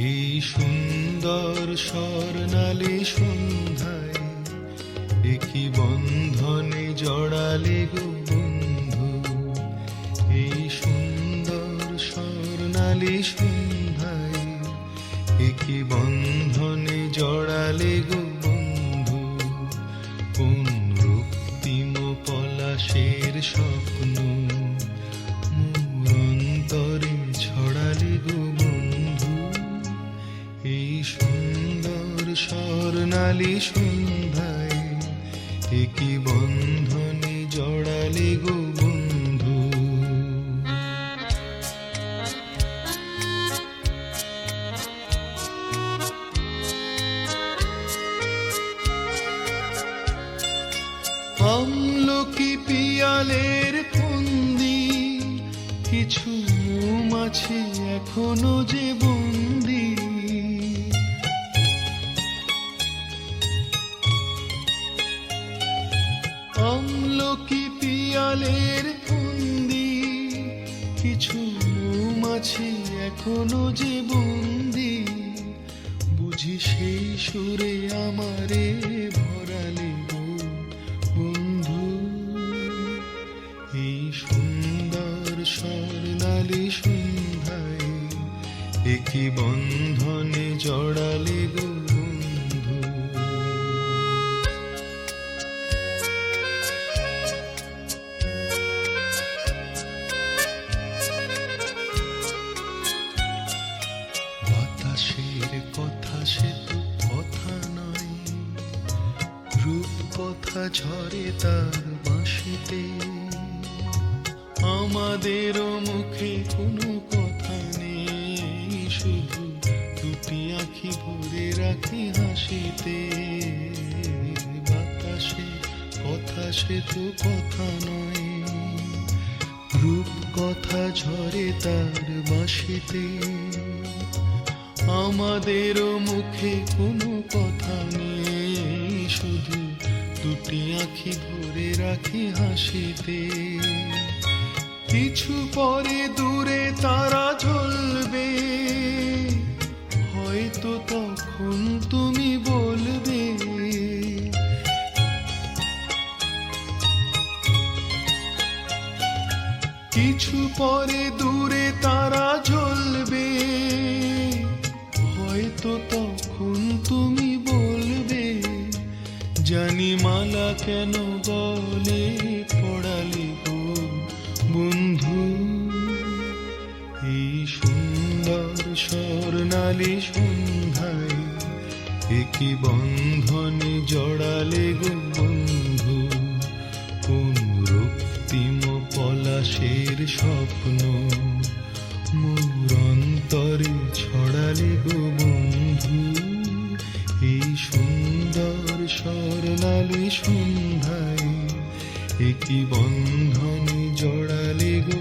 এই সুন্দর স্বর্ণালী সন্ধ্যায় একই বন্ধনে জড়ালে গো বন্ধু। এই সুন্দর স্বর্ণালী সন্ধ্যায় একই বন্ধনে জড়ালে গো বন্ধু। কোন রক্তিম পলাশের স্বপ্ন মোর অন্তরে ছড়ালে গো বন্ধু। এই সুন্দর স্বর্ণালী সন্ধ্যায় একই বন্ধনে জড়ালে গো বন্ধু। আমলকি পিয়ালের ফন্দি কিছু মৌমাছি এখনো যে বন্দি। আমলকি পিয়ালের ফন্দি কিছু মৌমাছি এখনো যে বন্দি। বুঝি সেই সুরে আমারে ভরালে গো বন্ধু। এই সুন্দর স্বর্ণালী সন্ধ্যায় একই বন্ধনে জড়ালে গো বন্ধু। বাতাসের কথা সে তো কথা নয়, রূপ কথা ঝরে তার বাঁশিতে। আমাদেরও মুখে কোনো কথা নেই, শুধু দুটি আঁখি ভরে রাখি হাসিতে। বাতাসে কথা সে তো কথা নয়, রূপ কথা ঝরে তার বাঁশিতে। আমাদেরও মুখে কোনো কথা নেই, শুধু দুটি আঁখি ভরে রাখি হাসিতে। কিছু পরে দূরে তারা জ্বলবে, হয়তো তখন তুমি বলবে কিছু পরে দূরে তারা জ্বলবে, হয়তো তখন তুমি বলবে জানি মালা কেন গলে পড়ালে গো বন্ধু। এই সুন্দর স্বর্ণালী সন্ধ্যায় একই বন্ধনে জড়ালে গো বন্ধু। কোন রক্তিম পলাশের স্বপ্ন মোর অন্তরে ছড়ালে গো বন্ধু। এই সুন্দর স্বর্ণালী সন্ধ্যায় একই বন্ধনে জড়ালে গো